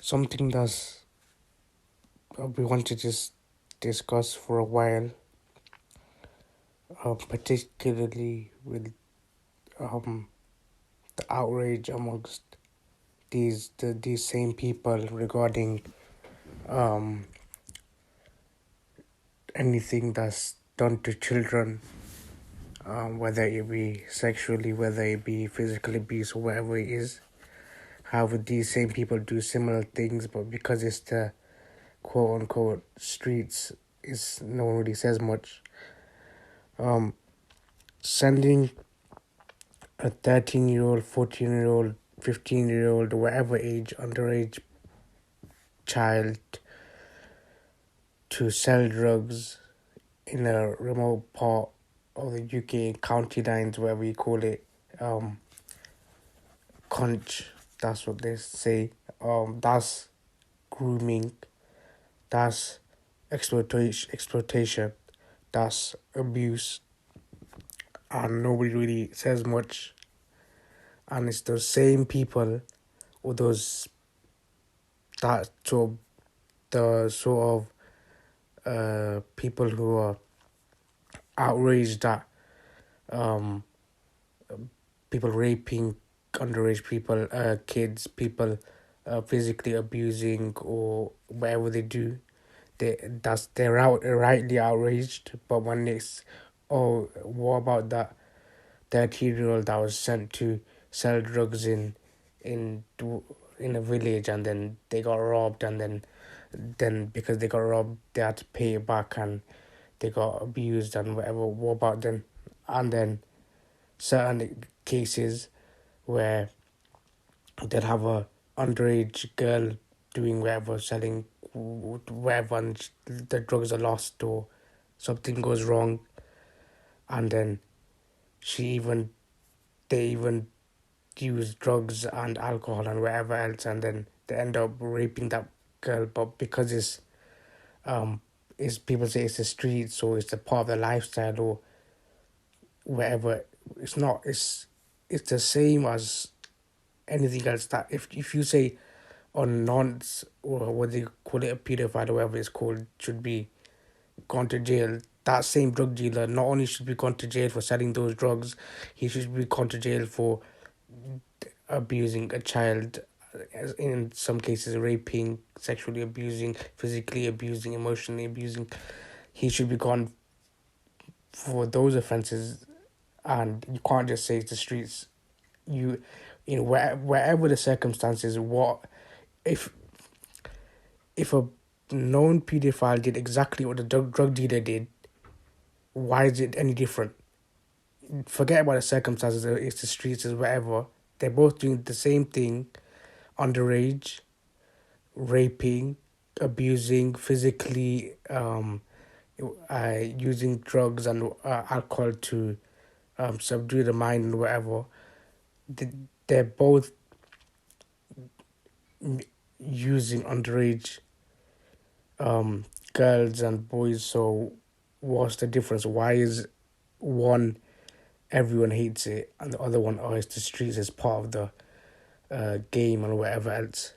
something that's we want to just discuss for a while, particularly with um the outrage amongst these same people regarding um anything that's done to children, whether it be sexually, whether it be physical abuse, or whatever it is. However, these same people do similar things, but because it's the quote unquote streets, is no one really says much. Um, Sending a 13-year-old, 14-year-old, 15-year-old, whatever age, underage child to sell drugs in a remote part of the UK, county lines, whatever you call it, cunch, that's what they say. That's grooming, that's exploitation, that's abuse, and nobody really says much. And it's those same people, or those that sort of the sort of people who are outraged that um people raping underage people, kids, people physically abusing or whatever they do. They're rightly outraged. But when it's, oh, what about that 13-year-old that was sent to sell drugs in in a village, and then they got robbed, and then because they got robbed they had to pay it back, and they got abused and whatever. What about them? And then certain cases where they'll have a underage girl doing whatever, selling whatever, and the drugs are lost or something goes wrong, and then she even they even use drugs and alcohol and whatever else, and then they end up raping that girl. But because it's people say it's the street, so it's a part of the lifestyle or whatever. It's not. It's the same as anything else. That if you say on nonce, or what they call it, a pedophile or whatever it's called, should be gone to jail. That same drug dealer not only should be gone to jail for selling those drugs, he should be gone to jail for abusing a child, in some cases raping, sexually abusing, physically abusing, emotionally abusing. He should be gone for those offences. And you can't just say it's the streets. Wherever the circumstances, what if if a known paedophile did exactly what the drug dealer did, why is it any different? Forget about the circumstances, it's the streets, it's whatever. They're both doing the same thing: underage, raping, abusing, physically, using drugs and alcohol to subdue the mind and whatever. They're both using underage girls and boys. So what's the difference? Why is one everyone hates it and the other one, oh, it's the streets, is part of the game and whatever else?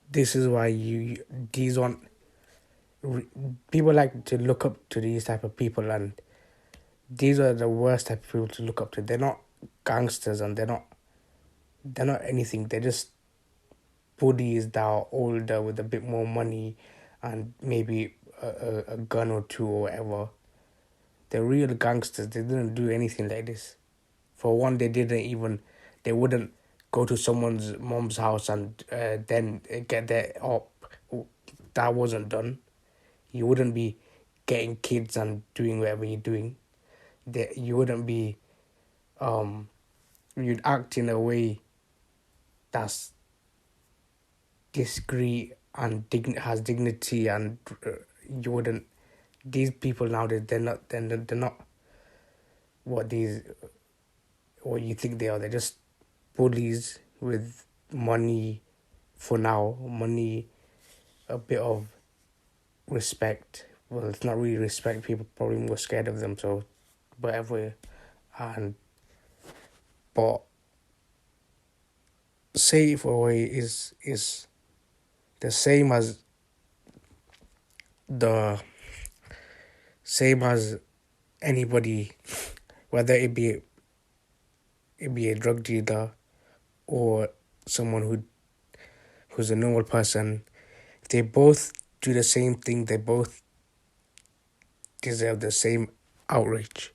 This is why these aren't people like to look up to these type of people, and these are the worst type of people to look up to. They're not gangsters, and they're not anything. They're just bullies that are older with a bit more money and maybe a gun or two or whatever. They're real gangsters. They didn't do anything like this. For one, they wouldn't go to someone's mom's house and then get their up. That wasn't done. You wouldn't be getting kids and doing whatever you're doing. You wouldn't be, you'd act in a way that's discreet and has dignity, and you wouldn't. These people nowadays, they're not what these what you think they are. They're just bullies with money. For now, money, a bit of respect. Well, it's not really respect. People probably more scared of them. So, whatever, and but safe away is the the same as anybody, whether it be a drug dealer or someone who's a normal person. If they both do the same thing, they both deserve the same outrage.